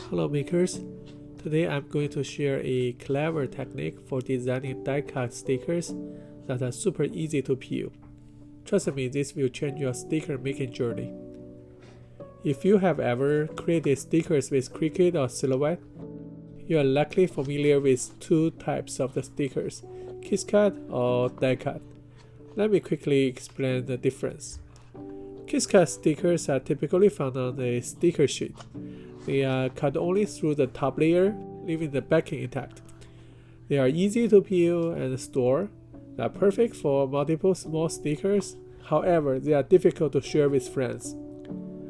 Hello makers, today I'm going to share a clever technique for designing die-cut stickers that are super easy to peel. Trust me, this will change your sticker making journey. If you have ever created stickers with Cricut or Silhouette, you are likely familiar with two types of the stickers, Cricut or die-cut. Let me quickly explain the difference. Cricut stickers are typically found on a sticker sheet. They are cut only through the top layer, leaving the backing intact. They are easy to peel and store. They are perfect for multiple small stickers. However, they are difficult to share with friends.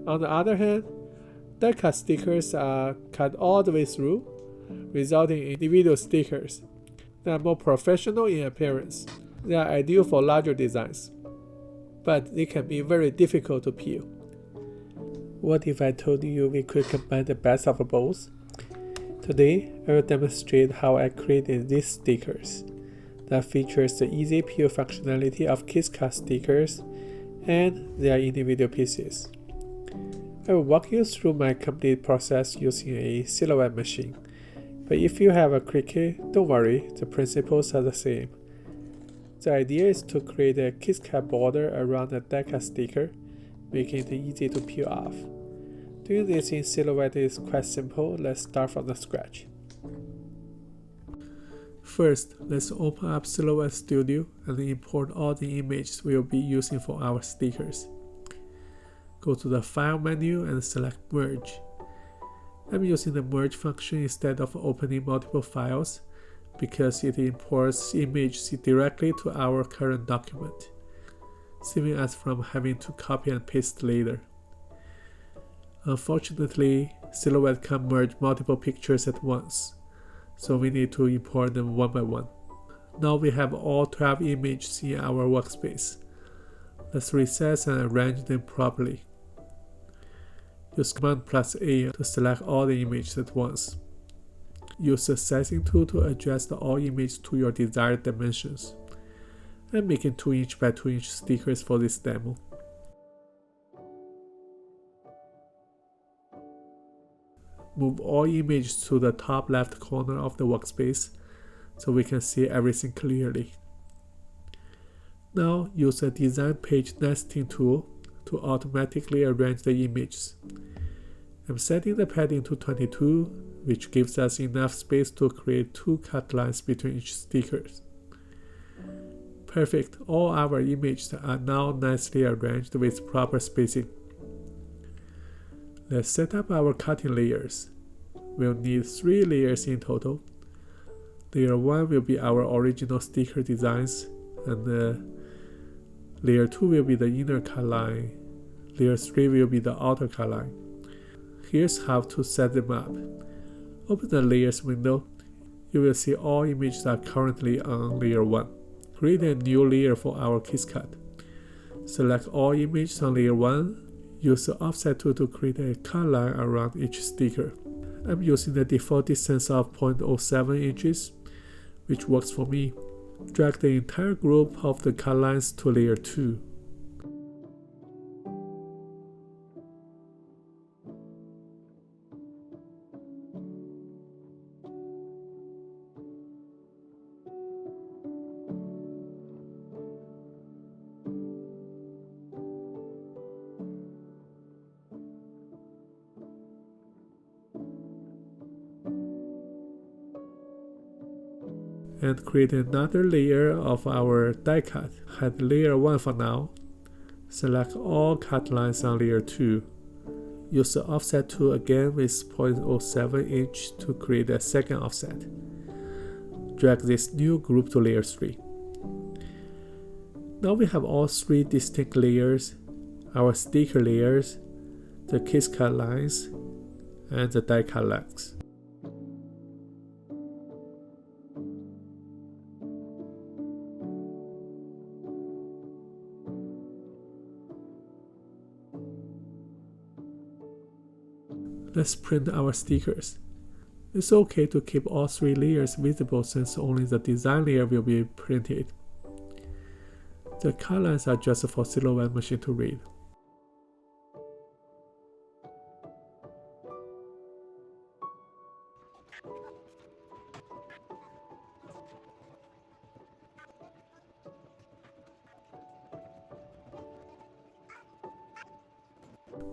On the other hand, die-cut stickers are cut all the way through, resulting in individual stickers. They are more professional in appearance. They are ideal for larger designs, but they can be very difficult to peel. What if I told you we could combine the best of both? Today, I will demonstrate how I created these stickers that features the easy peel functionality of Cricut stickers and their individual pieces. I will walk you through my complete process using a Silhouette machine, but if you have a Cricut, don't worry, the principles are the same. The idea is to create a Cricut border around a die-cut sticker, making it easy to peel off. Doing this in Silhouette is quite simple. Let's start from the scratch. First, let's open up Silhouette Studio and import all the images we'll be using for our stickers. Go to the File menu and select Merge. I'm using the Merge function instead of opening multiple files because it imports images directly to our current document, saving us from having to copy and paste later. Unfortunately, Silhouette can't merge multiple pictures at once, so we need to import them one by one. Now we have all 12 images in our workspace. Let's resize and arrange them properly. Use Command+A to select all the images at once. Use the sizing tool to adjust all images to your desired dimensions. I'm making 2" by 2" stickers for this demo. Move all images to the top left corner of the workspace so we can see everything clearly. Now use the Design Page Nesting tool to automatically arrange the images. I'm setting the padding to 22, which gives us enough space to create 2 cut lines between each sticker. Perfect, all our images are now nicely arranged with proper spacing. Let's set up our cutting layers. We'll need 3 layers in total. Layer 1 will be our original sticker designs, and Layer 2 will be the inner cut line. Layer 3 will be the outer cut line. Here's how to set them up. Open the Layers window. You will see all images are currently on Layer 1. Create a new layer for our Cricut. Select all images on Layer 1. Use the Offset tool to create a cut line around each sticker. I'm using the default distance of 0.07 inches, which works for me. Drag the entire group of the cut lines to Layer 2. And create another layer of our die cut. Hide layer 1 for now. Select all cut lines on layer 2. Use the offset tool again with 0.07 inch to create a second offset. Drag this new group to layer 3. Now we have all 3 distinct layers, our sticker layers, the Cricut lines, and the die cut legs. Let's print our stickers. It's okay to keep all 3 layers visible since only the design layer will be printed. The cut lines are just for Silhouette machine to read.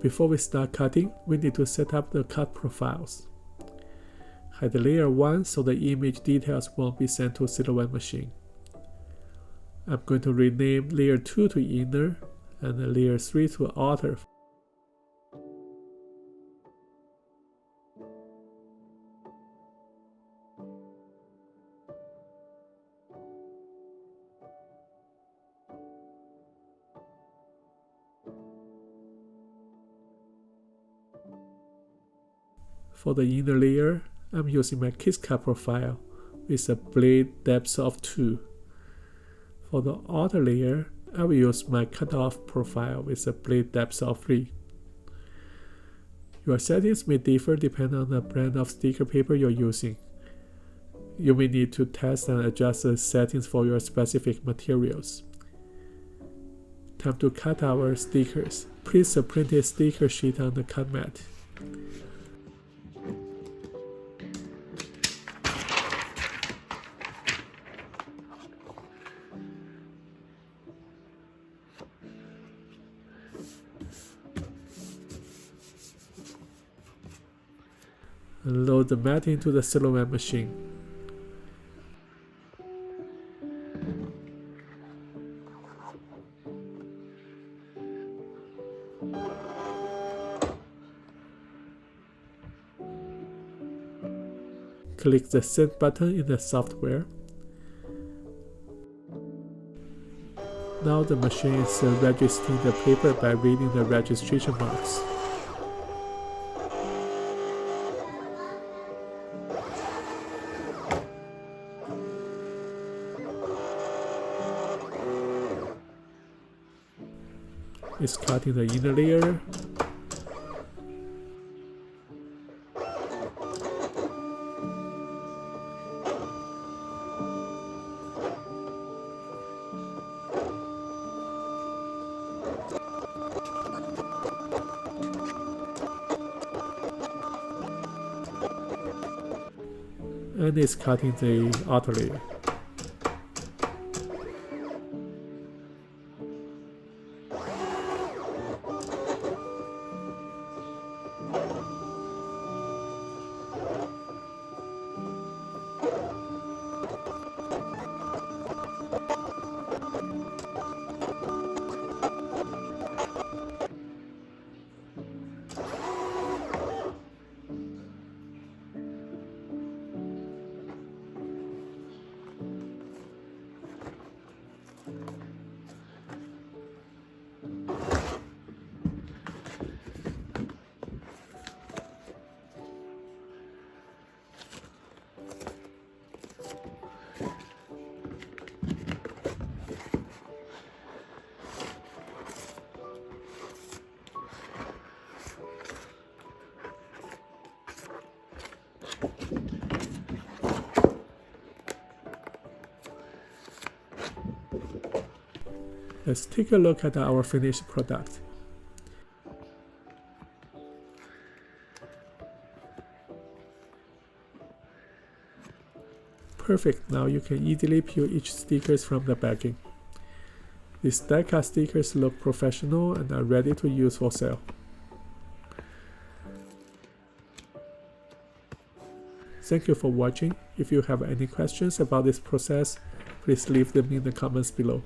Before we start cutting, we need to set up the cut profiles. Hide layer 1 so the image details won't be sent to Silhouette machine. I'm going to rename layer 2 to inner and layer 3 to outer. For the inner layer, I'm using my Cricut profile with a blade depth of 2. For the outer layer, I will use my cutoff profile with a blade depth of 3. Your settings may differ depending on the brand of sticker paper you're using. You may need to test and adjust the settings for your specific materials. Time to cut our stickers. Place the printed sticker sheet on the cut mat. And load the mat into the Silhouette machine. Click the Send button in the software. Now the machine is registering the paper by reading the registration marks. It's cutting the inner layer. And it's cutting the outer layer. Let's take a look at our finished product. Perfect, now you can easily peel each stickers from the backing. These die-cut stickers look professional and are ready to use for sale. Thank you for watching. If you have any questions about this process, please leave them in the comments below.